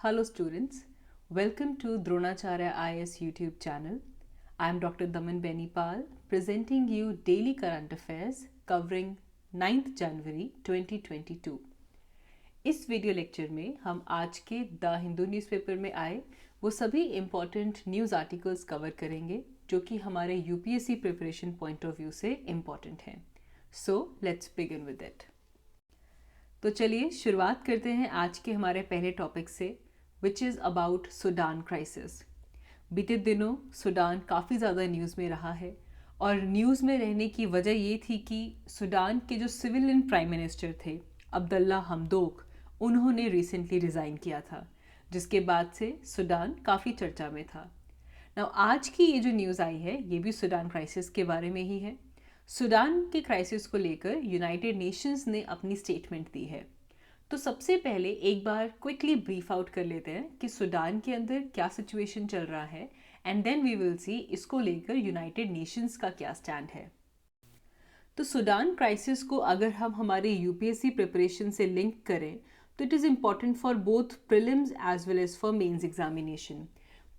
Hello students, welcome to Dronacharya IS YouTube channel. I am Dr. Daman Benipal presenting you daily current affairs covering 9th January 2022. इस video lecture में हम आज के the Hindu newspaper में आए वो सभी इम्पॉर्टेंट न्यूज़ आर्टिकल्स कवर करेंगे जो कि हमारे UPSC preparation point of view से इम्पॉर्टेंट हैं. सो लेट्स बिगिन विद इट. तो चलिए शुरुआत करते हैं आज के हमारे पहले टॉपिक से, which is about Sudan crisis. बीते दिनों सूडान काफ़ी ज़्यादा न्यूज़ में रहा है और न्यूज़ में रहने की वजह ये थी कि सूडान के जो सिविलियन प्राइम मिनिस्टर थे अब्दुल्ला हमदोक, उन्होंने रिसेंटली रिज़ाइन किया था, जिसके बाद से सूडान काफ़ी चर्चा में था. नाउ आज की ये जो न्यूज़ आई है ये भी सूडान क्राइसिस के बारे में ही है. सूडान के क्राइसिस को लेकर यूनाइटेड नेशंस ने अपनी स्टेटमेंट दी है. तो सबसे पहले एक बार क्विकली ब्रीफ आउट कर लेते हैं कि सूडान के अंदर क्या सिचुएशन चल रहा है and then we will see इसको लेकर यूनाइटेड नेशंस का क्या स्टैंड है. तो सूडान क्राइसिस को अगर हम हमारे यूपीएससी प्रिपरेशन से लिंक करें तो it is important for both prelims as well as for mains examination.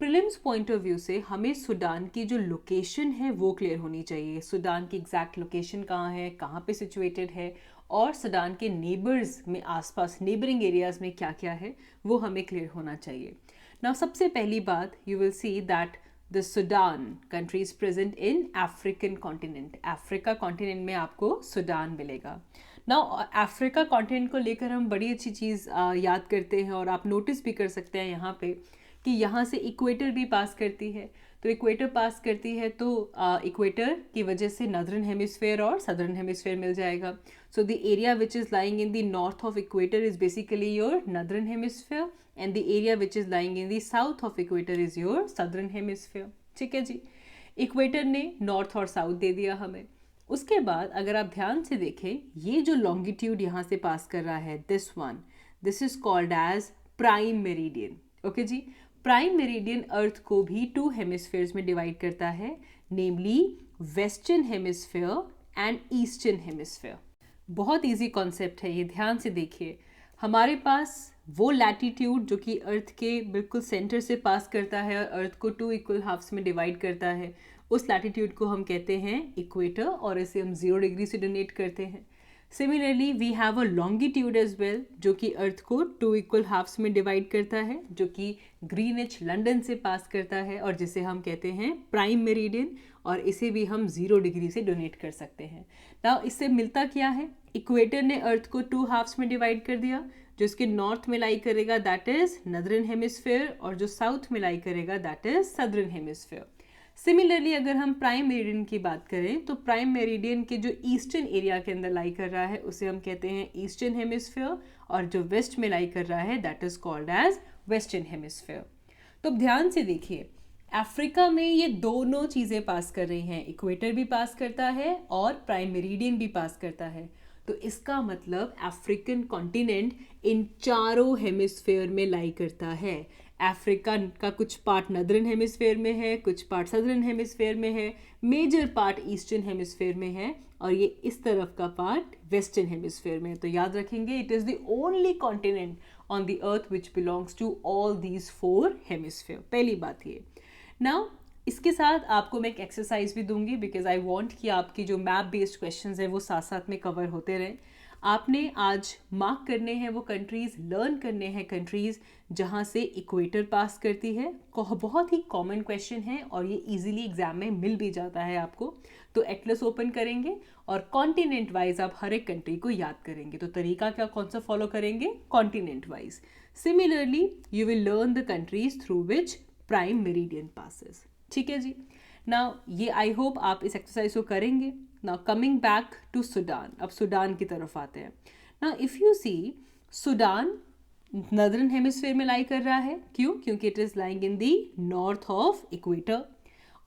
Prelims point of view से हमें सूडान की जो लोकेशन है वो क्लियर होनी चाहिए. सूडान की एग्जैक्ट लोकेशन कहाँ है, कहाँ पे सिचुएटेड है और सूडान के नेबर्स में आसपास नेबरिंग एरियाज़ में क्या क्या है वो हमें क्लियर होना चाहिए. नाउ सबसे पहली बात, you will see that the Sudan country is present in African continent. Africa continent में आपको सूडान मिलेगा. नाउ अफ्रीका कॉन्टिनेंट को लेकर हम बड़ी अच्छी चीज़ याद करते हैं और आप नोटिस भी कर सकते हैं यहाँ पे कि यहाँ से इक्वेटर भी पास करती है. तो इक्वेटर पास करती है तो इक्वेटर की वजह से नॉर्दर्न हेमिस्फेयर और सदर्न हेमिस्फेयर मिल जाएगा. So the area which is lying in the north of equator is basically your northern hemisphere and the area which is lying in the south of equator is your southern hemisphere. ठीक है जी, equator ने north और south दे दिया हमें. उसके बाद अगर आप ध्यान से देखें ये जो लॉन्गिट्यूड यहाँ से पास कर रहा है this is called as prime meridian. Okay ji, prime meridian earth को भी 2 हेमिस्फेयर्स में डिवाइड करता है, namely western hemisphere and eastern hemisphere. बहुत इजी कॉन्सेप्ट है ये, ध्यान से देखिए. हमारे पास वो लैटिट्यूड जो कि अर्थ के बिल्कुल सेंटर से पास करता है और अर्थ को 2 इक्वल हाफ्स में डिवाइड करता है, उस लैटिट्यूड को हम कहते हैं इक्वेटर और इसे हम 0 डिग्री से डोनेट करते हैं. Similarly we have a longitude as well जो कि अर्थ को 2 इक्वल हाफ्स में डिवाइड करता है, जो कि ग्रीनिच लंदन से पास करता है और जिसे हम कहते हैं प्राइम मेरिडियन, और इसे भी हम 0 डिग्री से डोनेट कर सकते हैं. नाउ इससे मिलता क्या है, इक्वेटर ने अर्थ को 2 हाफ्स में डिवाइड कर दिया. जो इसके नॉर्थ में लाई करेगा दैट इज नॉर्दर्न हेमिस्फेयर और जो साउथ में लाई करेगा that is southern hemisphere. Similarly अगर हम प्राइम मेरिडियन की बात करें तो प्राइम मेरिडियन के जो ईस्टर्न एरिया के अंदर लाई कर रहा है उसे हम कहते हैं ईस्टर्न हेमिस्फेयर और जो वेस्ट में लाई कर रहा है that is called as western hemisphere. तो ध्यान से देखिए, अफ्रीका में ये दोनों चीज़ें पास कर रही हैं, इक्वेटर भी पास करता है और प्राइम मेरिडियन भी पास करता है. तो इसका मतलब अफ्रीकन कॉन्टिनेंट इन चारों हेमिस्फेयर में लाई करता है. अफ्रीका का कुछ पार्ट नॉर्दर्न हेमिस्फेयर में है, कुछ पार्ट सदर्न हेमिस्फेयर में है, मेजर पार्ट ईस्टर्न हेमिस्फेयर में है और ये इस तरफ का पार्ट वेस्टर्न हेमिस्फेयर में है. तो याद रखेंगे it is the only continent on the earth which belongs to all these 4 hemisphere. पहली बात ये. नाउ इसके साथ आपको मैं एक एक्सरसाइज भी दूंगी बिकॉज आई वांट कि आपकी जो मैप बेस्ड क्वेश्चंस है वो साथ साथ में कवर होते रहें. आपने आज मार्क करने हैं वो कंट्रीज़, लर्न करने हैं कंट्रीज़ जहाँ से इक्वेटर पास करती है. बहुत ही कॉमन क्वेश्चन है और ये इजीली एग्जाम में मिल भी जाता है आपको. तो एटलस ओपन करेंगे और कॉन्टिनेंट वाइज आप हर एक कंट्री को याद करेंगे. तो तरीका क्या कौन सा फॉलो करेंगे, continent wise. Similarly you will learn the countries through which prime meridian passes. ठीक है जी. नाउ ये आई होप आप इस एक्सरसाइज को करेंगे. Now coming back to Sudan, अब सूडान की तरफ आते हैं. Now if you see Sudan northern hemisphere में लाई कर रहा है. क्यों? क्योंकि it is lying in the north of equator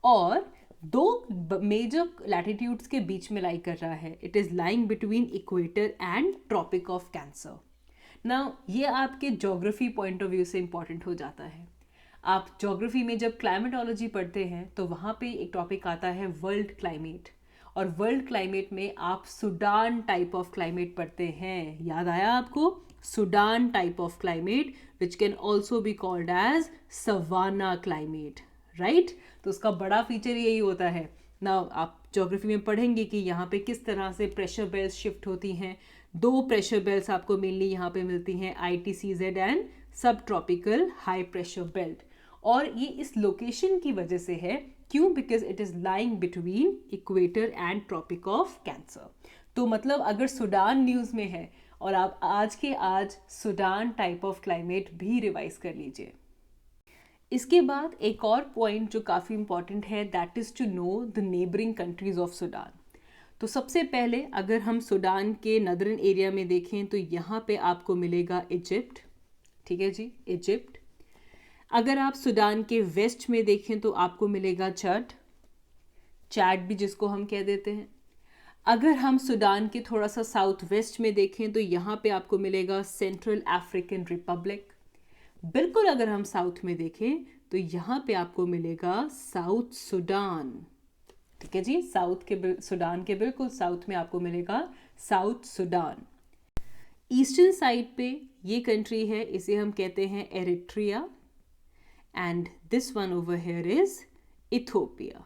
और 2 मेजर लैटिट्यूड्स के बीच में लाई कर रहा है. It is lying between equator and Tropic of Cancer. Now ये आपके ज्योग्राफी पॉइंट ऑफ व्यू से इंपॉर्टेंट हो जाता है. आप ज्योग्राफी में जब क्लाइमेटोलॉजी पढ़ते हैं तो वहाँ पे एक टॉपिक आता है वर्ल्ड क्लाइमेट, और वर्ल्ड क्लाइमेट में आप सूडान टाइप ऑफ क्लाइमेट पढ़ते हैं. याद आया आपको? Sudan type of climate, which can also be called as savanna climate, right? तो उसका बड़ा फीचर यही होता है ना। आप ज्योग्राफी में पढ़ेंगे कि यहाँ पे किस तरह से प्रेशर बेल्ट शिफ्ट होती हैं। दो प्रेशर बेल्ट आपको मेनली यहाँ पे मिलती हैं, ITCZ and sub tropical high pressure belt. और ये इस लोकेशन की वजह से है, क्यों? Because it is lying between equator and Tropic of Cancer. तो मतलब अगर सूडान न्यूज़ में है और आप आज के आज सूडान टाइप ऑफ क्लाइमेट भी रिवाइज कर लीजिए। इसके बाद एक और पॉइंट जो काफ़ी इंपॉर्टेंट है, that is to know the neighbouring countries of Sudan. तो सबसे पहले अगर हम सूडान के नदरन एरिया में देखें तो यहाँ पे आपको मिलेगा इजिप्ट, ठीक है जी, इजिप्ट। अगर आप सूडान के वेस्ट में देखें तो आपको मिलेगा चैड भी जिसको हम कह देते हैं। अगर हम सूडान के थोड़ा सा साउथ वेस्ट में देखें तो यहाँ पे आपको मिलेगा सेंट्रल अफ्रीकन रिपब्लिक। बिल्कुल अगर हम साउथ में देखें तो यहाँ पे आपको मिलेगा साउथ सूडान, ठीक है जी, सूडान के बिल्कुल साउथ में आपको मिलेगा साउथ सूडान। ईस्टर्न साइड पे ये कंट्री है, इसे हम कहते हैं Eritrea, and this one over here is Ethiopia.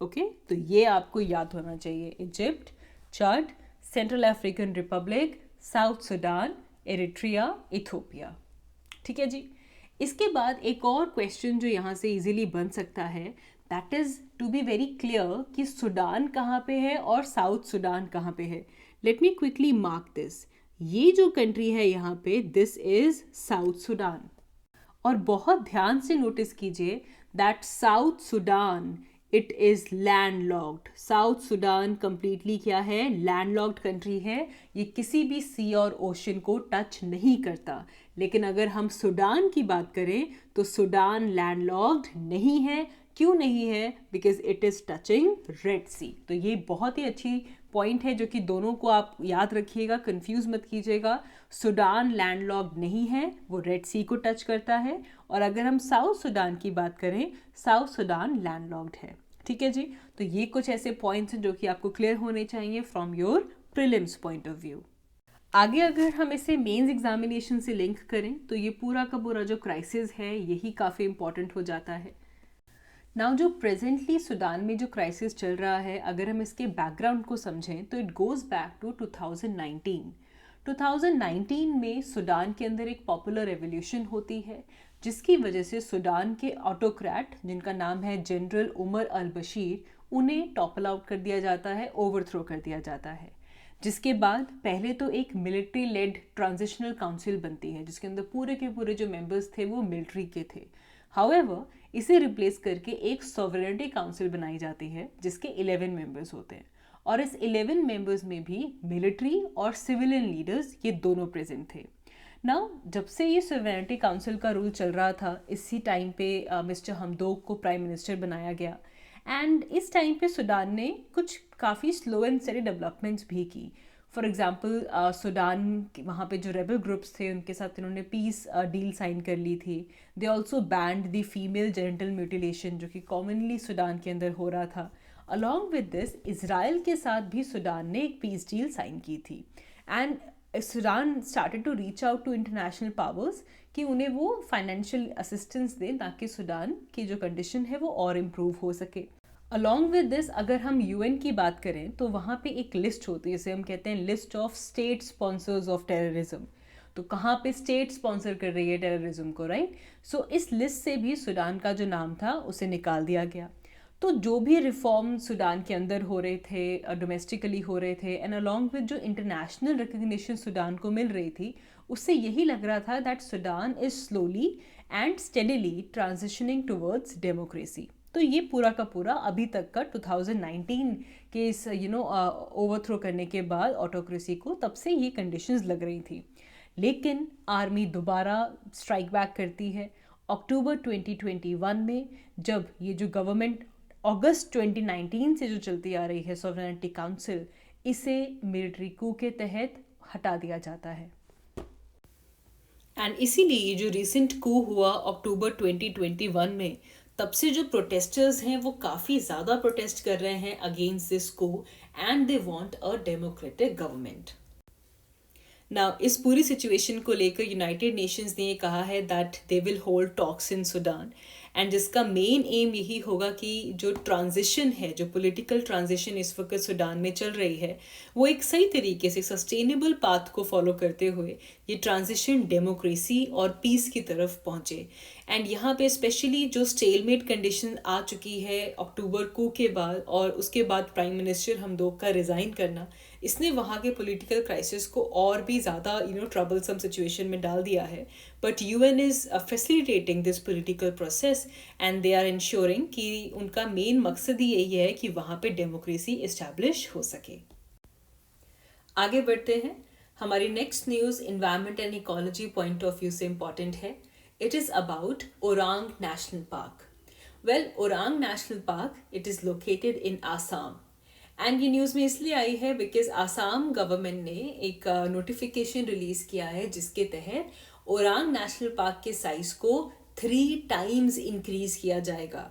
Okay, तो ये आपको याद होना चाहिए, Egypt, Chad, Central African Republic, South Sudan, Eritrea, Ethiopia, ठीक है जी। इसके बाद एक और क्वेश्चन जो यहाँ से इजीली बन सकता है, that is to be very clear कि सूडान कहाँ पे है और साउथ सूडान कहाँ पे है। Let me quickly mark this. ये जो कंट्री है यहाँ पे, दिस इज साउथ सूडान। और बहुत ध्यान से नोटिस कीजिए that south Sudan it is landlocked. South Sudan completely क्या है? लैंडलॉक्ड कंट्री है। ये किसी भी सी और ओशन को टच नहीं करता। लेकिन अगर हम सूडान की बात करें तो सूडान लैंडलॉक्ड नहीं है। क्यों नहीं है? Because it is touching Red Sea. तो ये बहुत ही अच्छी पॉइंट है जो कि दोनों को आप याद रखिएगा, कंफ्यूज मत कीजिएगा। सूडान लैंडलॉक्ड नहीं है, वो रेड सी को टच करता है। और अगर हम साउथ सूडान की बात करें, साउथ सूडान लैंडलॉक्ड है, ठीक है जी। तो ये कुछ ऐसे पॉइंट्स हैं जो कि आपको क्लियर होने चाहिए from your prelims point of view. आगे अगर हम इसे मेंस एग्जामिनेशन से लिंक करें तो ये पूरा का पूरा जो क्राइसिस है यही काफ़ी इंपॉर्टेंट हो जाता है। नाउ जो प्रेजेंटली सूडान में जो क्राइसिस चल रहा है, अगर हम इसके बैकग्राउंड को समझें तो इट गोज़ बैक टू 2019। 2019 में सूडान के अंदर एक पॉपुलर रेवोल्यूशन होती है जिसकी वजह से सूडान के ऑटोक्रेट जिनका नाम है जनरल उमर अल बशीर, उन्हें टॉपल आउट कर दिया जाता है, ओवरथ्रो कर दिया जाता है। जिसके बाद पहले तो एक मिलिट्री लेड ट्रांजिशनल काउंसिल बनती है जिसके अंदर पूरे के पूरे जो मेंबर्स थे वो मिलिट्री के थे। हाउएवर इसे रिप्लेस करके एक सॉवरेनिटी काउंसिल बनाई जाती है जिसके 11 मेंबर्स होते हैं। और इस 11 मेंबर्स में भी मिलिट्री और सिविलियन लीडर्स ये दोनों प्रेजेंट थे। नाउ जब से ये सॉवरेनिटी काउंसिल का रूल चल रहा था, इसी टाइम पे मिस्टर हमदोक को प्राइम मिनिस्टर बनाया गया। एंड इस टाइम पे सूडान ने कुछ काफ़ी स्लो एंड स्टेडी डेवलपमेंट्स भी की। फॉर एग्जांपल सूडान वहाँ पे जो रेबल ग्रुप्स थे उनके साथ इन्होंने पीस डील साइन कर ली थी। They also band the female genital mutilation जो कि कॉमनली सूडान के अंदर हो रहा था। अलॉन्ग विद दिस इज़राइल के साथ भी सूडान ने एक पीस डील साइन की थी। And Sudan started to reach out to international powers कि उन्हें वो फाइनेंशियल असिस्टेंस दें ताकि सूडान की जो कंडीशन है वो और इम्प्रूव हो सके। अलॉन्ग विद दिस अगर हम यूएन की बात करें तो वहाँ पे एक लिस्ट होती है जिसे हम कहते हैं list of state sponsors of terrorism. तो कहाँ पे स्टेट स्पॉन्सर कर रही है टेररिज्म को, राइट? सो इस लिस्ट से भी सूडान का जो नाम था उसे निकाल दिया गया। तो जो भी रिफॉर्म सूडान के अंदर हो रहे थे, डोमेस्टिकली हो रहे थे, एंड अलॉन्ग विद जो इंटरनेशनल रिकग्निशन सूडान को मिल रही थी, उससे यही लग रहा था that Sudan is slowly and steadily transitioning towards democracy. तो ये पूरा का पूरा अभी तक का 2019 के इस ओवरथ्रो करने के बाद ऑटोक्रेसी को, तब से ये कंडीशंस लग रही थी। लेकिन आर्मी दोबारा स्ट्राइक बैक करती है अक्टूबर 2021 में, जब ये जो गवर्नमेंट अगस्त 2019 से जो चलती आ रही है सॉवरेनिटी काउंसिल, इसे मिलिट्री कू के तहत हटा दिया जाता है। एंड इसीलिए ये जो रिसेंट कू हुआ अक्टूबर 2021 में, तब से जो प्रोटेस्टर्स हैं वो काफ़ी ज़्यादा प्रोटेस्ट कर रहे हैं against this coup and they want a democratic government. Now इस पूरी सिचुएशन को लेकर यूनाइटेड नेशंस ने ये कहा है that they will hold talks in Sudan, and जिसका मेन एम यही होगा कि जो ट्रांजिशन है, जो पॉलिटिकल ट्रांजिशन इस वक्त सूडान में चल रही है, वो एक सही तरीके से सस्टेनेबल पाथ को फॉलो करते हुए ये ट्रांजिशन डेमोक्रेसी और पीस की तरफ पहुँचे। एंड यहाँ पे स्पेशली जो स्टेलमेट कंडीशन आ चुकी है अक्टूबर को के बाद, और उसके बाद प्राइम मिनिस्टर हमदोक का रिज़ाइन करना, इसने वहाँ के पॉलिटिकल क्राइसिस को और भी ज़्यादा ट्रबलसम सिचुएशन में डाल दिया है। But UN is facilitating this political process and they are ensuring कि उनका मेन मकसद ही यही है कि वहाँ पे डेमोक्रेसी इस्टेब्लिश हो सके। आगे बढ़ते हैं। हमारी next news environment and ecology point of view से इम्पॉर्टेंट है। It is about Orang national park. Well, Orang national park, it is located in Assam, and ये न्यूज़ में इसलिए आई है बिकॉज आसाम गवर्नमेंट ने एक नोटिफिकेशन रिलीज़ किया है जिसके तहत ओरांग नेशनल पार्क के साइज़ को 3 टाइम्स इंक्रीज़ किया जाएगा।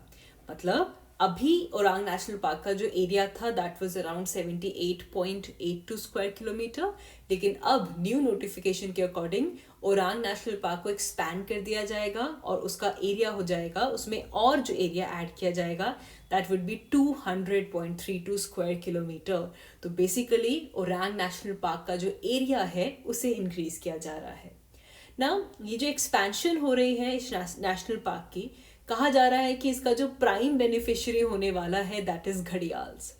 मतलब अभी ओरांग नेशनल पार्क का जो एरिया था that was around 78.82 square kilometre, लेकिन अब न्यू नोटिफिकेशन के अकॉर्डिंग ओरांग नेशनल पार्क को एक्सपैंड कर दिया जाएगा और उसका एरिया हो जाएगा, उसमें और जो एरिया ऐड किया जाएगा that would be 200.32 square kilometre. तो बेसिकली ओरांग नेशनल पार्क का जो एरिया है उसे इंक्रीज किया जा रहा है। नाउ ये जो एक्सपेंशन हो रही है इस नेशनल पार्क की, कहा जा रहा है कि इसका जो प्राइम बेनिफिशियरी होने वाला है दैट इज घड़ियाल्स।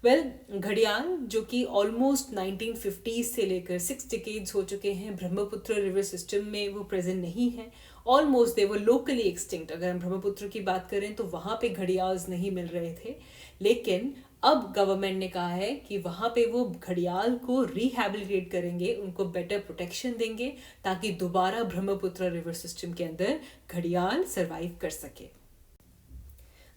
वेल, घड़ियाल जो कि ऑलमोस्ट 1950s से लेकर 6 डिकेड्स हो चुके हैं ब्रह्मपुत्र रिवर सिस्टम में वो प्रेजेंट नहीं है। Almost they were locally extinct. अगर हम ब्रह्मपुत्र की बात करें तो वहाँ पे घड़ियाल्स नहीं मिल रहे थे, लेकिन अब गवर्नमेंट ने कहा है कि वहाँ पे वो घड़ियाल को रिहैबिलिटेट करेंगे, उनको बेटर प्रोटेक्शन देंगे ताकि दोबारा ब्रह्मपुत्र रिवर सिस्टम के अंदर घड़ियाल सरवाइव कर सके।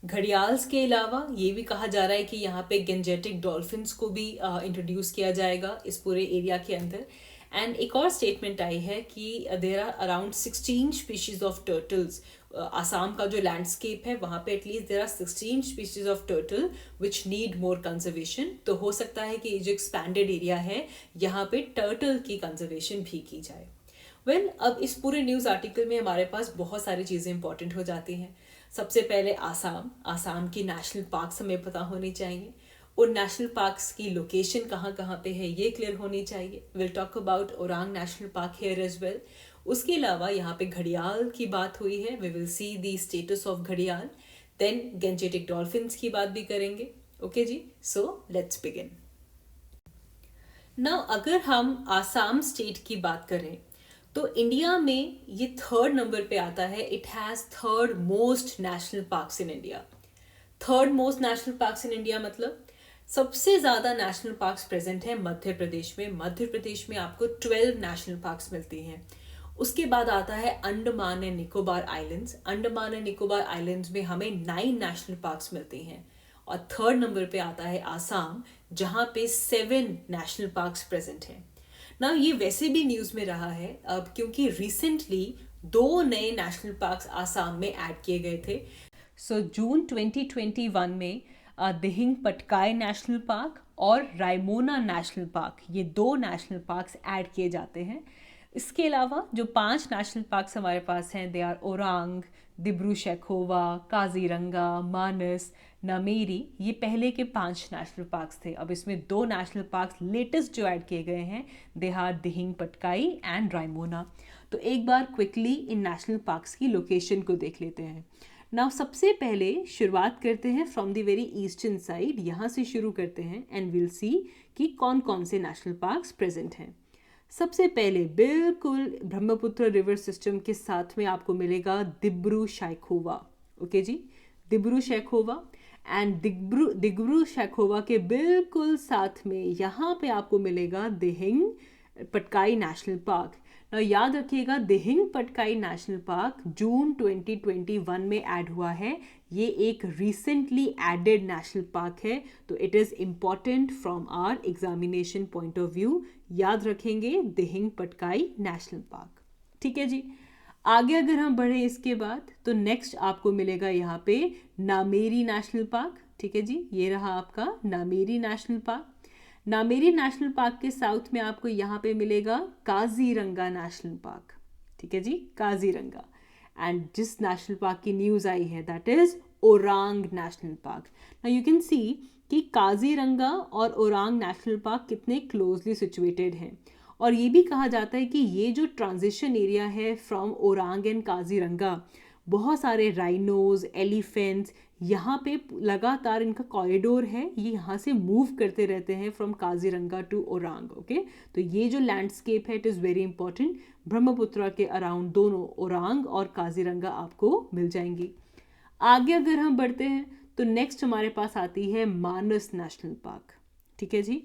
घड़ियाल्स के अलावा ये भी कहा जा रहा है कि यहाँ पे गेंजेटिक डॉल्फिन्स को भी इंट्रोड्यूस किया जाएगा इस पूरे एरिया के अंदर। एंड एक और स्टेटमेंट आई है कि there are around 16 species of turtles. Assam का जो लैंडस्केप है वहाँ पे at least there are 16 species of turtle which need more conservation. तो हो सकता है कि ये जो एक्सपैंडेड एरिया है यहाँ पे टर्टल की कंजर्वेशन भी की जाए। वेल, अब इस पूरे न्यूज़ आर्टिकल में हमारे पास बहुत सारी चीज़ें इंपॉर्टेंट हो जाती हैं। सबसे पहले आसाम की नेशनल पार्क्स हमें पता होनी चाहिए, उन नेशनल पार्क्स की लोकेशन कहाँ कहाँ पे है ये क्लियर होनी चाहिए। Will talk about Orang national park here as well. उसके अलावा यहाँ पे घड़ियाल की बात हुई है, we will see the status of घड़ियाल। देन गेंजेटिक डॉल्फिन्स की बात भी करेंगे। ओके जी, सो लेट्स बिगिन। नाउ अगर हम आसाम स्टेट की बात करें तो इंडिया में ये 3rd नंबर पे आता है। It has 3rd most national parks in India. 3rd most national parks in India मतलब सबसे ज़्यादा नेशनल पार्क्स प्रेजेंट हैं मध्य प्रदेश में। मध्य प्रदेश में आपको 12 नेशनल पार्क्स मिलती हैं। उसके बाद आता है Andaman and Nicobar islands. Andaman and Nicobar islands में हमें 9 नेशनल पार्क्स मिलती हैं। और 3rd नंबर पे आता है आसाम, जहाँ पे 7 नेशनल पार्क्स प्रेजेंट हैं। ना ये वैसे भी न्यूज़ में रहा है अब, क्योंकि रिसेंटली 2 नए नेशनल पार्क्स आसाम में ऐड किए गए थे। सो जून 2021 में दिहिंग पटकाई नेशनल पार्क और रायमोना नेशनल पार्क, ये 2 नेशनल पार्क्स ऐड किए जाते हैं। इसके अलावा जो 5 नेशनल पार्क्स हमारे पास हैं दे आर ओरांग, दिब्रू शैखोवा, काजीरंगा, मानस, नामेरी। ये पहले के 5 नेशनल पार्क्स थे। अब इसमें 2 नेशनल पार्क्स लेटेस्ट जो ऐड किए गए हैं they are Dihing Patkai and Raimona. तो एक बार क्विकली इन नेशनल पार्क्स की लोकेशन को देख लेते हैं। नाउ सबसे पहले शुरुआत करते हैं from the very eastern side, यहाँ से शुरू करते हैं एंड विल सी कि कौन कौन से नेशनल पार्क्स प्रेजेंट हैं। सबसे पहले बिल्कुल ब्रह्मपुत्र रिवर सिस्टम के साथ में आपको मिलेगा Dibru शैखोवा। Okay ji, Dibru शैखोवा। And Dibru शैखोवा के बिल्कुल साथ में यहाँ पे आपको मिलेगा दिहिंग पटकाई नेशनल पार्क। ना याद रखिएगा दिहिंग पटकाई नेशनल पार्क जून 2021 में ऐड हुआ है। ये एक रिसेंटली एडेड नेशनल पार्क है, तो it is important from our examination point of view. याद रखेंगे दिहिंग पटकाई नेशनल पार्क। ठीक है जी। आगे अगर हम बढ़े इसके बाद तो नेक्स्ट आपको मिलेगा यहाँ पे नामेरी नेशनल पार्क। ठीक है जी, ये रहा आपका Nameri national park. Nameri national park के साउथ में आपको यहाँ पे मिलेगा काजीरंगा नेशनल पार्क, ठीक है जी, काजीरंगा। एंड जिस नेशनल पार्क की न्यूज़ आई है that is Orang national park. Now you can see कि काजीरंगा और ओरांग नेशनल पार्क कितने क्लोजली सिचुएटेड हैं, और ये भी कहा जाता है कि ये जो ट्रांजिशन एरिया है फ्रॉम ओरांग एंड काजीरंगा, बहुत सारे राइनोज, एलिफेंट्स, यहाँ पे लगातार इनका कॉरिडोर है, ये यहाँ से मूव करते रहते हैं from Kaziranga to Orang. Okay, तो ये जो लैंडस्केप है it is very important. Brahmaputra के अराउंड दोनों ओरांग और काजीरंगा आपको मिल जाएंगी। आगे अगर हम बढ़ते हैं तो नेक्स्ट हमारे पास आती है मानस नेशनल पार्क, ठीक है जी।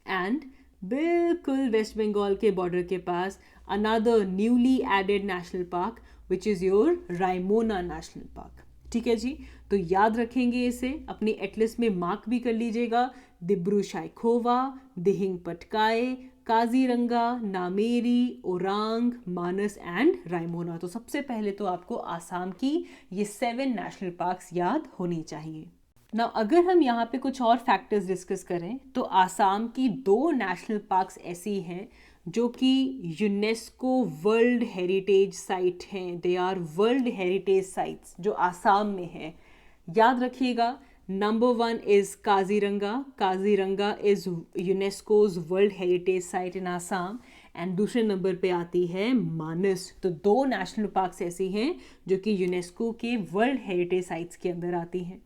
एंड बिल्कुल वेस्ट बंगाल के बॉर्डर के पास another newly added national park which is your Raimona national park, ठीक है जी। तो याद रखेंगे, इसे अपनी एटलस में मार्क भी कर लीजिएगा। दिब्रू साइखोवा, दिहिंग पटकाई, काजीरंगा, नामेरी, ओरांग, मानस एंड रायमोना। तो सबसे पहले तो आपको आसाम की ये 7 नेशनल पार्क्स याद होनी चाहिए। ना अगर हम यहाँ पे कुछ और फैक्टर्स डिस्कस करें तो आसाम की 2 नेशनल पार्क्स ऐसी हैं जो कि यूनेस्को वर्ल्ड हेरिटेज साइट हैं। They are world heritage sites जो आसाम में हैं। याद रखिएगा, number 1 is Kaziranga. Kaziranga is UNESCO's world heritage site in Assam. And दूसरे नंबर पे आती है मानस। तो 2 नेशनल पार्क्स ऐसी हैं जो कि यूनेस्को के वर्ल्ड हेरिटेज साइट्स के अंदर आती हैं।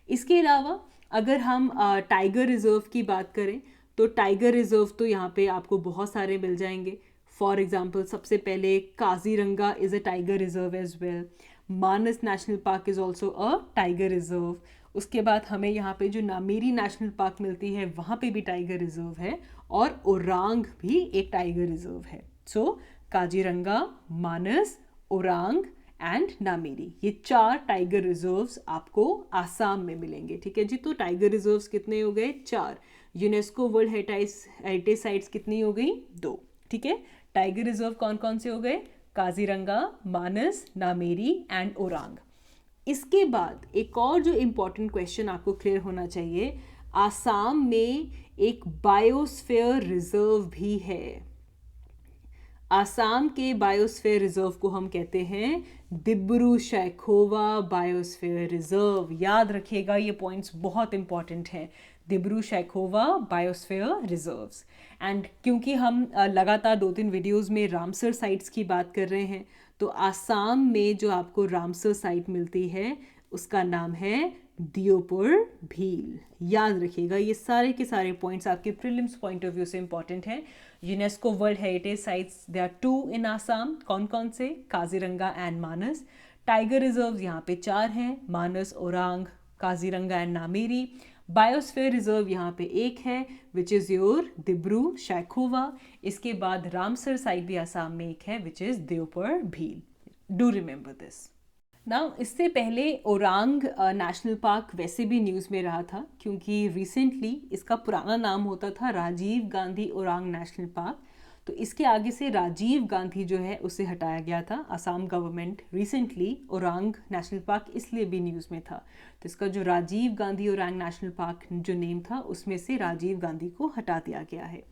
इसके अलावा अगर हम टाइगर रिजर्व की बात करें तो टाइगर रिजर्व तो यहाँ पे आपको बहुत सारे मिल जाएंगे। फॉर एग्जांपल सबसे पहले Kaziranga is a tiger reserve as well. Manas national park is also a tiger reserve. उसके बाद हमें यहाँ पे जो नामेरी नेशनल पार्क मिलती है वहाँ पे भी टाइगर रिजर्व है, और ओरांग भी एक टाइगर रिजर्व है। सो काजीरंगा, मानस, ओरांग एंड नामेरी, ये 4 टाइगर रिजर्व्स आपको आसाम में मिलेंगे, ठीक है जी। तो टाइगर रिजर्व्स कितने हो गए? 4। यूनेस्को वर्ल्ड हेरिटेज साइट्स कितनी हो गई? 2, ठीक है। टाइगर रिजर्व कौन कौन से हो गए? काजीरंगा, मानस, नामेरी एंड ओरांग। इसके बाद एक और जो इम्पोर्टेंट क्वेश्चन आपको क्लियर होना चाहिए, आसाम में एक बायोस्फीयर रिजर्व भी है। आसाम के बायोस्फीयर रिजर्व को हम कहते हैं दिब्रू साइखोवा बायोस्फीयर रिजर्व। याद रखिएगा, ये पॉइंट्स बहुत इंपॉर्टेंट हैं। Dibru Saikhowa biosphere reserves. And क्योंकि हम लगातार 2-3 वीडियोस में रामसर साइट्स की बात कर रहे हैं, तो आसाम में जो आपको रामसर साइट मिलती है उसका नाम है दियोपुर भील। याद रखिएगा, ये सारे के सारे पॉइंट्स आपके प्रीलिम्स पॉइंट ऑफ व्यू से इंपॉर्टेंट हैं। UNESCO world heritage sites they are 2 in Assam. कौन कौन से? Kaziranga and Manas. Tiger reserves यहाँ पे 4 हैं, Manas, Orang, Kaziranga and Nameri. Biosphere reserve यहाँ पे 1 है which is your Dibru Saikhowa. इसके बाद रामसर साइट भी आसाम में 1 है which is Deepor Beel. Do remember this. Now इससे पहले ओरांग नेशनल पार्क वैसे भी न्यूज़ में रहा था, क्योंकि रिसेंटली इसका पुराना नाम होता था राजीव गांधी ओरांग नेशनल पार्क। तो इसके आगे से राजीव गांधी जो है उसे हटाया गया था। Assam government recently Orang national park इसलिए भी न्यूज़ में था, तो इसका जो राजीव गांधी ओरांग नेशनल पार्क जो नेम था उसमें से राजीव गांधी को हटा दिया गया है।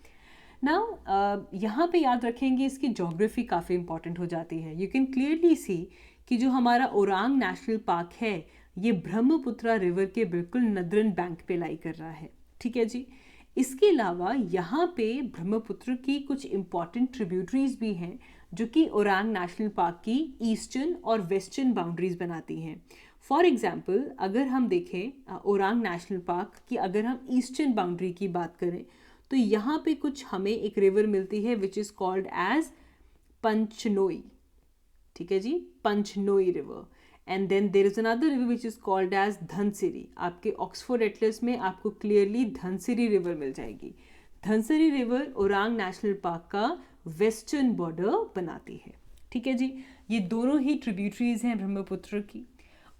नाउ यहाँ पे याद रखेंगे, इसकी ज्योग्राफी काफ़ी इंपॉर्टेंट हो जाती है। यू कैन क्लियरली सी कि जो हमारा ओरांग नेशनल पार्क है ये ब्रह्मपुत्रा रिवर के बिल्कुल नदरन बैंक पे लाई कर रहा है, ठीक है जी। इसके अलावा यहाँ पे ब्रह्मपुत्र की कुछ इम्पॉर्टेंट ट्रिब्यूटरीज भी हैं जो कि ओरांग नेशनल पार्क की ईस्टर्न और वेस्टर्न बाउंड्रीज बनाती हैं। फॉर एग्जाम्पल अगर हम देखें ओरांग नेशनल पार्क की, अगर हम ईस्टर्न बाउंड्री की बात करें तो यहाँ पे कुछ हमें एक रिवर मिलती है which is called as Panchnoi, ठीक है जी, Panchnoi river. And then there is another river which is called as Dhansiri. आपके ऑक्सफोर्ड एटलस में आपको क्लियरली धनसिरी रिवर मिल जाएगी। Dhansiri river Orang national park का वेस्टर्न बॉर्डर बनाती है, ठीक है जी। ये दोनों ही ट्रिब्यूटरीज हैं ब्रह्मपुत्र की।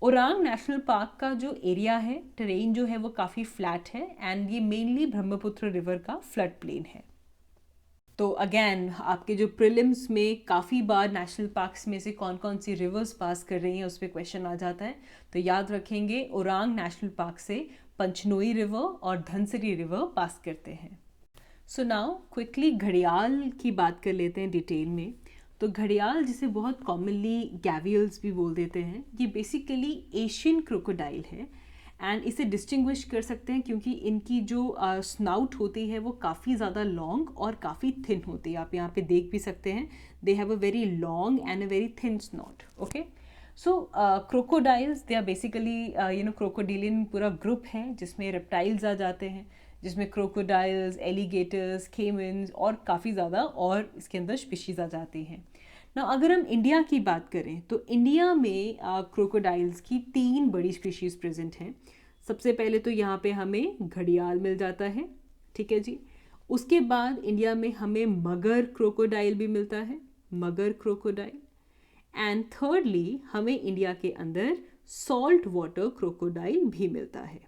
ओरांग नेशनल पार्क का जो एरिया है, टेरेन जो है वो काफ़ी फ्लैट है एंड ये मेनली ब्रह्मपुत्र रिवर का फ्लड प्लेन है। तो अगेन आपके जो प्रीलिम्स में काफ़ी बार नेशनल पार्क्स में से कौन कौन सी रिवर्स पास कर रही हैं उस पर क्वेश्चन आ जाता है। तो याद रखेंगे ओरांग नेशनल पार्क से पंचनोई रिवर और धनसिरी रिवर पास करते हैं। सो नाउ क्विकली घड़ियाल की बात कर लेते हैं डिटेल में। तो घड़ियाल, जिसे बहुत कॉमनली गैवियल्स भी बोल देते हैं, ये बेसिकली एशियन क्रोकोडाइल है। एंड इसे डिस्टिंग्विश कर सकते हैं क्योंकि इनकी जो स्नाउट होती है वो काफ़ी ज़्यादा लॉन्ग और काफ़ी थिन होती है। आप यहाँ पे देख भी सकते हैं, they have a very long and a very thin snout. Okay, so crocodiles, they are basically crocodilian पूरा ग्रुप है जिसमें रेप्टाइल्स आ जाते हैं, जिसमें क्रोकोडाइल्स, एलिगेटर्स, केमन्स और काफ़ी ज़्यादा और इसके अंदर स्पीशीज़ आ जाती हैं ना। अगर हम इंडिया की बात करें तो इंडिया में क्रोकोडाइल्स की 3 बड़ी स्पीशीज़ प्रेजेंट हैं। सबसे पहले तो यहाँ पे हमें घड़ियाल मिल जाता है, ठीक है जी। उसके बाद इंडिया में हमें मगर क्रोकोडाइल भी मिलता है, मगर क्रोकोडाइल। एंड थर्डली हमें इंडिया के अंदर सॉल्ट वाटर क्रोकोडाइल भी मिलता है।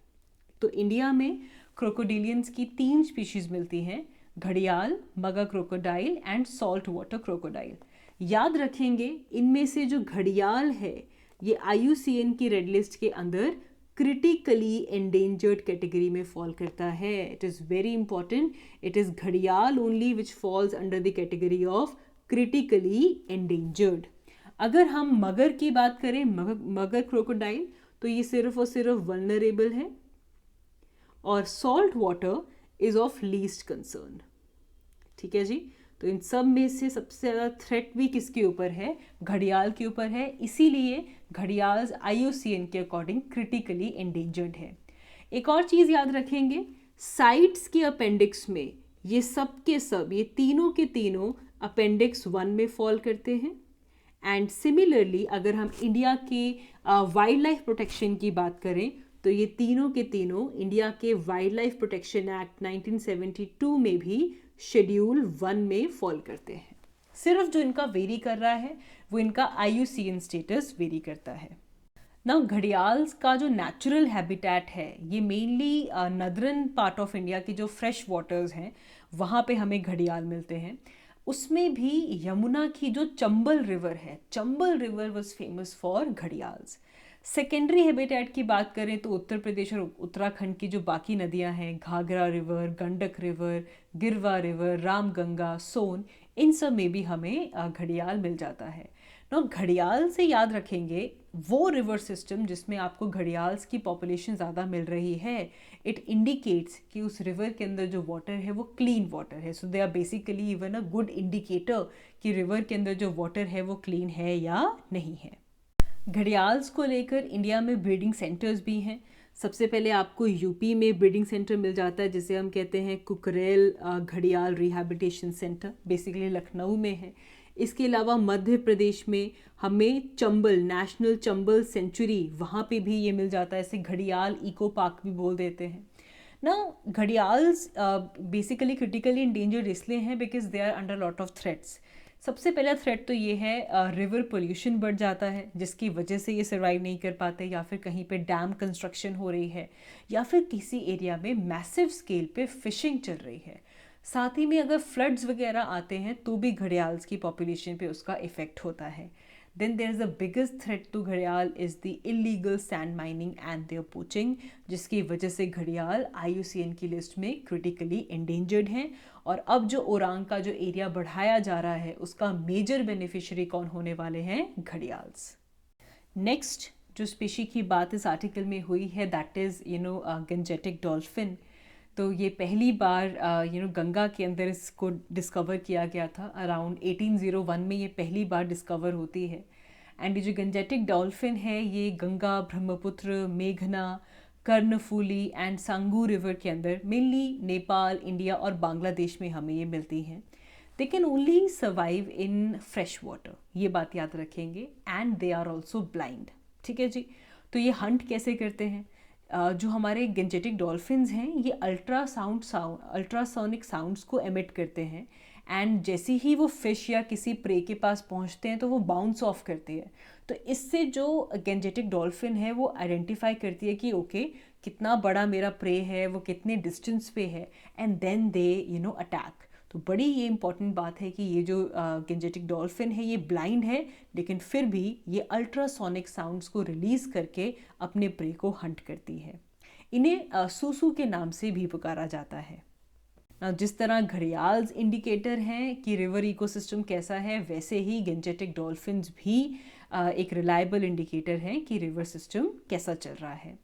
तो इंडिया में क्रोकोडिलियंस की 3 स्पीशीज़ मिलती हैं, घड़ियाल, मगर crocodile and salt water crocodile. याद रखेंगे, इनमें से जो घड़ियाल है ये IUCN की रेड लिस्ट के अंदर क्रिटिकली एंडेंजर्ड कैटेगरी में फॉल करता है। It is very important, it is घड़ियाल only which falls under the category of critically endangered. अगर हम मगर की बात करें, मगर क्रोकोडाइल, तो ये सिर्फ और सिर्फ वल्नरेबल है और salt water is of least concern, ठीक है जी। तो इन सब में से सबसे ज़्यादा थ्रेट भी किसके ऊपर है? घड़ियाल के ऊपर है। इसीलिए घड़ियाल IUCN के अकॉर्डिंग क्रिटिकली एंडेंजर्ड है। एक और चीज़ याद रखेंगे, साइट्स के अपेंडिक्स में ये सब के सब, ये तीनों के तीनों अपेंडिक्स 1 में फॉल करते हैं। एंड सिमिलरली अगर हम इंडिया के वाइल्ड लाइफ प्रोटेक्शन की बात करें तो ये तीनों के तीनों इंडिया के वाइल्ड लाइफ प्रोटेक्शन एक्ट 1972 में भी शेड्यूल 1 में फॉल करते हैं। सिर्फ जो इनका वेरी कर रहा है वो इनका IUCN स्टेटस वेरी करता है ना। घड़ियाल्स का जो नेचुरल हैबिटेट है ये मेनली नदरन पार्ट ऑफ इंडिया की जो फ्रेश वाटर्स हैं वहाँ पे हमें घड़ियाल मिलते हैं। उसमें भी यमुना की जो चंबल रिवर है, Chambal river was famous for gharials. Secondary habitat की बात करें तो उत्तर प्रदेश और उत्तराखंड की जो बाकी नदियां हैं, घाघरा रिवर, गंडक रिवर, गिरवा रिवर, रामगंगा, सोन, इन सब में भी हमें घड़ियाल मिल जाता है ना। घड़ियाल से याद रखेंगे वो रिवर सिस्टम जिसमें आपको घड़ियाल्स की पॉपुलेशन ज़्यादा मिल रही है, इट इंडिकेट्स कि उस रिवर के अंदर जो वाटर है वो क्लीन वाटर है। So they are basically even a good indicator कि रिवर के अंदर जो वाटर है वो क्लीन है या नहीं है। घड़ियाल्स को लेकर इंडिया में ब्रीडिंग सेंटर्स भी हैं। सबसे पहले आपको यूपी में ब्रीडिंग सेंटर मिल जाता है जिसे हम कहते हैं कुकरेल घड़ियाल रिहैबिलिटेशन सेंटर, बेसिकली लखनऊ में है। इसके अलावा मध्य प्रदेश में हमें चंबल, नेशनल चंबल सेंचुरी, वहाँ पे भी ये मिल जाता है। इसे घड़ियाल इको पार्क भी बोल देते हैं ना। घड़ियाल्स बेसिकली क्रिटिकली इंडेंजर्ड इसलिए हैं because they are under lot of threats. सबसे पहला थ्रेट तो ये है रिवर पोल्यूशन बढ़ जाता है जिसकी वजह से ये सर्वाइव नहीं कर पाते, या फिर कहीं पे डैम कंस्ट्रक्शन हो रही है, या फिर किसी एरिया में मैसिव स्केल पे फिशिंग चल रही है। साथ ही में अगर फ्लड्स वगैरह आते हैं तो भी घड़ियाल्स की पॉपुलेशन पे उसका इफेक्ट होता है। Then there is the biggest threat to घड़ियाल is the illegal sand mining and there poaching, जिसकी वजह से घड़ियाल IUCN की लिस्ट में क्रिटिकली एंडेंजर्ड हैं। और अब जो ओरांग का जो एरिया बढ़ाया जा रहा है उसका मेजर बेनिफिशियरी कौन होने वाले हैं? घड़ियाल्स। नेक्स्ट जो स्पीशी की बात इस आर्टिकल में हुई है दैट इज़ गंजेटिक डॉल्फिन। तो ये पहली बार गंगा के अंदर इसको डिस्कवर किया गया था। अराउंड 1801 में ये पहली बार डिस्कवर होती है। एंड ये जो गंजेटिक डॉल्फिन है ये गंगा, ब्रह्मपुत्र, मेघना, कर्णफूली एंड सांगू रिवर के अंदर मेनली नेपाल, इंडिया और बांग्लादेश में हमें ये मिलती हैं। They can only survive in fresh water, ये बात याद रखेंगे। And they are also blind, ठीक है जी। तो ये हंट कैसे करते हैं? जो हमारे गंजेटिक डॉल्फिन्स हैं ये अल्ट्रासोनिक साउंड्स को एमिट करते हैं। एंड जैसे ही वो फिश या किसी प्रे के पास पहुंचते हैं तो वो बाउंस ऑफ करती है। तो इससे जो गंजेटिक डॉल्फिन है वो आइडेंटिफाई करती है कि ओके कितना बड़ा मेरा प्रे है, वो कितने डिस्टेंस पे है, एंड देन दे अटैक। तो बड़ी ये इंपॉर्टेंट बात है कि ये जो गंजेटिक डॉल्फिन है ये ब्लाइंड है लेकिन फिर भी ये अल्ट्रासोनिक साउंड्स को रिलीज करके अपने प्रे को हंट करती है। इन्हें सूसू के नाम से भी पुकारा जाता है। जिस तरह घड़ियाल इंडिकेटर हैं कि रिवर इकोसिस्टम कैसा है, वैसे ही गेंजेटिक डॉल्फिन्स भी एक रिलायबल इंडिकेटर हैं कि रिवर सिस्टम कैसा चल रहा है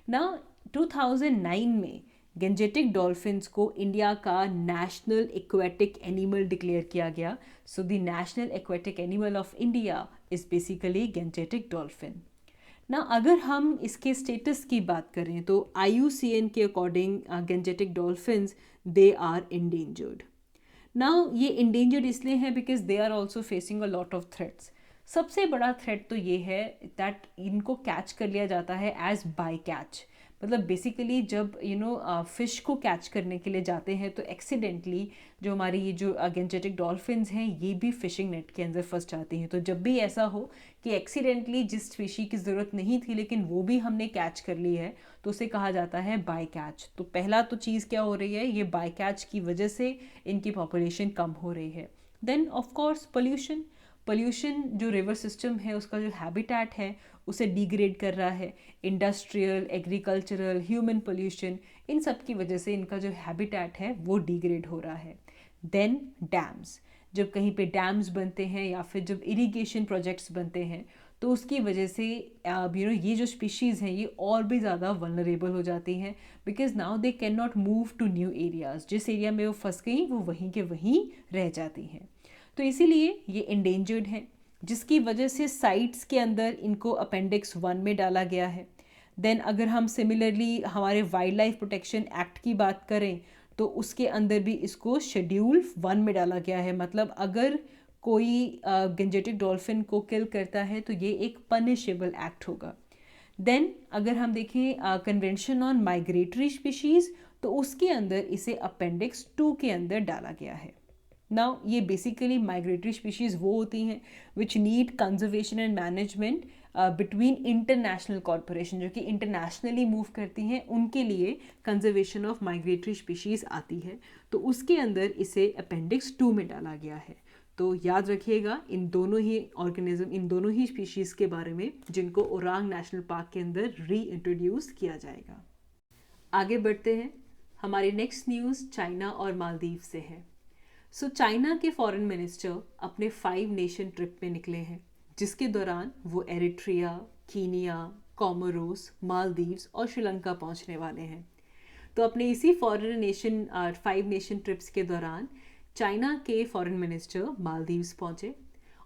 ना। 2009 में गेंजेटिक डॉल्फिन्स को इंडिया का नेशनल एक्वेटिक एनिमल डिक्लेयर किया गया। So the national aquatic animal of India is basically Gangetic dolphin ना। अगर हम इसके स्टेटस की बात करें तो IUCN के according Gangetic dolphins they are endangered ना। ये इंडेंजर्ड इसलिए है because they are also facing a lot of threats. सबसे बड़ा थ्रेट तो ये है दैट इनको कैच कर लिया जाता है एज बाय कैच। मतलब बेसिकली जब फिश को कैच करने के लिए जाते हैं तो एक्सीडेंटली जो हमारी ये जो गेंजेटिक डॉल्फिन्स हैं ये भी फिशिंग नेट के अंदर फंस जाती हैं। तो जब भी ऐसा हो कि एक्सीडेंटली जिस फिशी की ज़रूरत नहीं थी लेकिन वो भी हमने कैच कर ली है तो उसे कहा जाता है बाय कैच। तो पहला तो चीज़ क्या हो रही है, ये बाय कैच की वजह से इनकी पॉपुलेशन कम हो रही है। देन ऑफ कोर्स पोल्यूशन जो रिवर सिस्टम है उसका जो हैबिटेट है उसे डिग्रेड कर रहा है। इंडस्ट्रियल, एग्रीकल्चरल, ह्यूमन पोल्यूशन, इन सब की वजह से इनका जो हैबिटेट है वो डिग्रेड हो रहा है। देन डैम्स, जब कहीं पे डैम्स बनते हैं या फिर जब इरिगेशन प्रोजेक्ट्स बनते हैं तो उसकी वजह से ये जो स्पीशीज़ हैं ये और भी ज़्यादा वल्नरेबल हो जाती हैं because now they can not move to new areas. जिस एरिया में वो फंस गई वो वहीं के वहीं रह जाती हैं। तो इसीलिए ये इंडेंजर्ड हैं, जिसकी वजह से साइट्स के अंदर इनको अपेंडिक्स 1 में डाला गया है। देन अगर हम सिमिलरली हमारे वाइल्ड लाइफ प्रोटेक्शन एक्ट की बात करें तो उसके अंदर भी इसको शेड्यूल 1 में डाला गया है। मतलब अगर कोई गेंजेटिक डॉल्फिन को किल करता है तो ये एक पनिशेबल एक्ट होगा। देन अगर हम देखें कन्वेंशन ऑन माइग्रेटरी स्पीशीज़ तो उसके अंदर इसे अपेंडिक्स 2 के अंदर डाला गया है। नाउ ये बेसिकली माइग्रेटरी स्पीशीज़ वो होती हैं which need conservation and management between international corporation, जो कि इंटरनेशनली मूव करती हैं, उनके लिए कंजर्वेशन ऑफ माइग्रेटरी स्पीशीज़ आती है। तो उसके अंदर इसे अपेंडिक्स 2 में डाला गया है। तो याद रखिएगा इन दोनों ही ऑर्गेनिज्म, इन दोनों ही स्पीशीज़ के बारे में जिनको ओरांग नेशनल पार्क के अंदर री इंट्रोड्यूस किया जाएगा। आगे बढ़ते हैं। हमारी नेक्स्ट न्यूज़ चाइना और मालदीव से है। सो चाइना के फॉरेन मिनिस्टर अपने 5 नेशन ट्रिप में निकले हैं जिसके दौरान वो एरिट्रिया, कीनिया, कोमोरोस, मालदीव्स और श्रीलंका पहुंचने वाले हैं। तो अपने इसी फॉरेन नेशन 5 नेशन ट्रिप्स के दौरान चाइना के फॉरेन मिनिस्टर मालदीव्स पहुंचे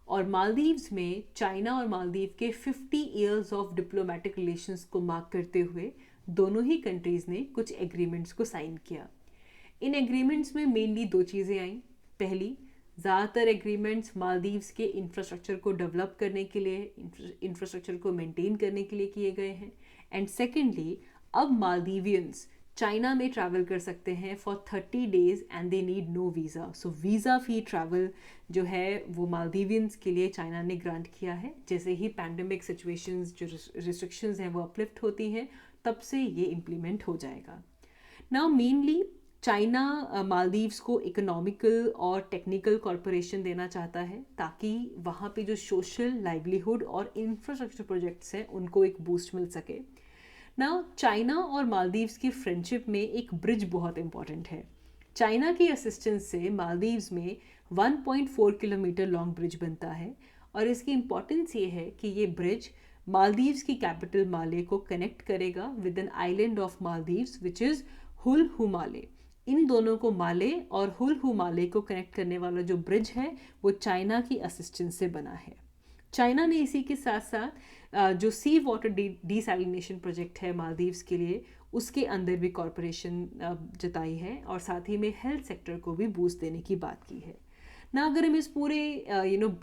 और मालदीव्स में चाइना और मालदीव के 50 इयर्स ऑफ डिप्लोमेटिक रिलेशंस को मार्क करते हुए दोनों ही कंट्रीज़ ने कुछ एग्रीमेंट्स को साइन किया। इन एग्रीमेंट्स में मेनली 2 चीज़ें आईं। पहली, ज़्यादातर एग्रीमेंट्स मालदीव्स के इंफ्रास्ट्रक्चर को डेवलप करने के लिए, इंफ्रास्ट्रक्चर को मेंटेन करने के लिए किए गए हैं। एंड सेकेंडली, अब मालदीवियंस चाइना में ट्रैवल कर सकते हैं for 30 days and they need no visa. So visa free travel जो है वो मालदीवियंस के लिए चाइना ने ग्रांट किया है। जैसे ही पैंडमिक सिचुएशंस जो रिस्ट्रिक्शंस हैं वो अपलिफ्ट होती हैं तब से ये इम्प्लीमेंट हो जाएगा। नाउ मेनली चाइना मालदीव्स को इकोनॉमिकल और टेक्निकल कॉरपोरेशन देना चाहता है ताकि वहाँ पे जो सोशल, लाइवलीहुड और इंफ्रास्ट्रक्चर प्रोजेक्ट्स हैं उनको एक बूस्ट मिल सके। नाउ चाइना और मालदीव्स की फ्रेंडशिप में एक ब्रिज बहुत इंपॉर्टेंट है। चाइना की असिस्टेंस से मालदीव्स में 1.4 किलोमीटर लॉन्ग ब्रिज बनता है और इसकी इम्पोर्टेंस ये है कि ये ब्रिज मालदीव्स की कैपिटल माले को कनेक्ट करेगा with an island of Maldives which is Hulhumale. इन दोनों को माले और हुल हु माले को कनेक्ट करने वाला जो ब्रिज है वो चाइना की असिस्टेंस से बना है। चाइना ने इसी के साथ साथ जो सी वाटर डिसैलिनेशन प्रोजेक्ट है मालदीव्स के लिए उसके अंदर भी कॉरपोरेशन जताई है और साथ ही में हेल्थ सेक्टर को भी बूस्ट देने की बात की है ना। अगर हम इस पूरे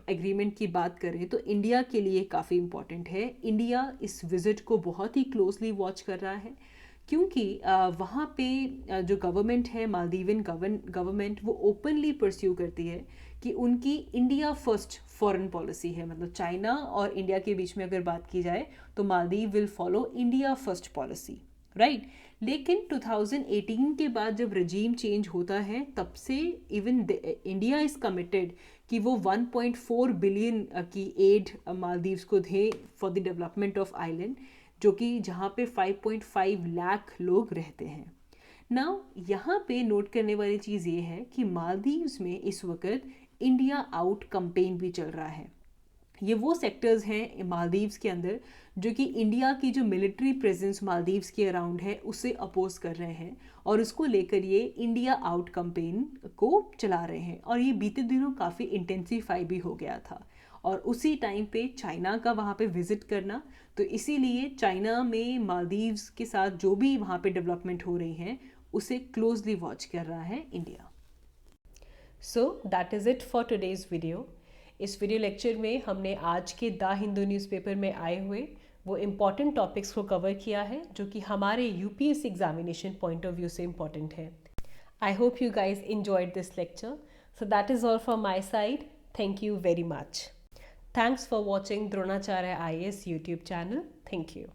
एग्रीमेंट की बात करें तो इंडिया के लिए काफ़ी इम्पॉर्टेंट है। इंडिया इस विज़िट को बहुत ही क्लोजली वॉच कर रहा है क्योंकि वहाँ पे जो गवर्नमेंट है, मालदीवियन गवर्नमेंट, वो ओपनली परस्यू करती है कि उनकी इंडिया फर्स्ट फॉरेन पॉलिसी है। मतलब चाइना और इंडिया के बीच में अगर बात की जाए तो Maldives will follow India first policy, right. लेकिन 2018 के बाद जब रजीम चेंज होता है तब से इवन इंडिया इज़ कमिटेड कि वो 1.4 बिलियन की एड मालदीव्स को दे for the development of island, जो कि जहाँ पे 5.5 लाख लोग रहते हैं। नाउ यहाँ पे नोट करने वाली चीज़ ये है कि मालदीव्स में इस वक्त इंडिया आउट कैंपेन भी चल रहा है। ये वो सेक्टर्स हैं मालदीव्स के अंदर जो कि इंडिया की जो मिलिट्री प्रेजेंस मालदीव्स के अराउंड है उसे अपोज कर रहे हैं और उसको लेकर ये इंडिया आउट कैंपेन को चला रहे हैं। और ये बीते दिनों काफ़ी इंटेंसीफाई भी हो गया था और उसी टाइम पे चाइना का वहाँ पे विजिट करना, तो इसीलिए चाइना में मालदीव्स के साथ जो भी वहाँ पे डेवलपमेंट हो रही हैं उसे क्लोजली वॉच कर रहा है India. So that is it for today's video. इस वीडियो लेक्चर में हमने आज के द हिंदू न्यूज़पेपर में आए हुए वो इम्पॉर्टेंट टॉपिक्स को कवर किया है जो कि हमारे UPSC examination point of view से इम्पॉर्टेंट है। I hope you guys enjoyed this lecture. So that is all from my side. Thank you very much. Thanks for watching Dronacharya IAS YouTube channel. Thank you.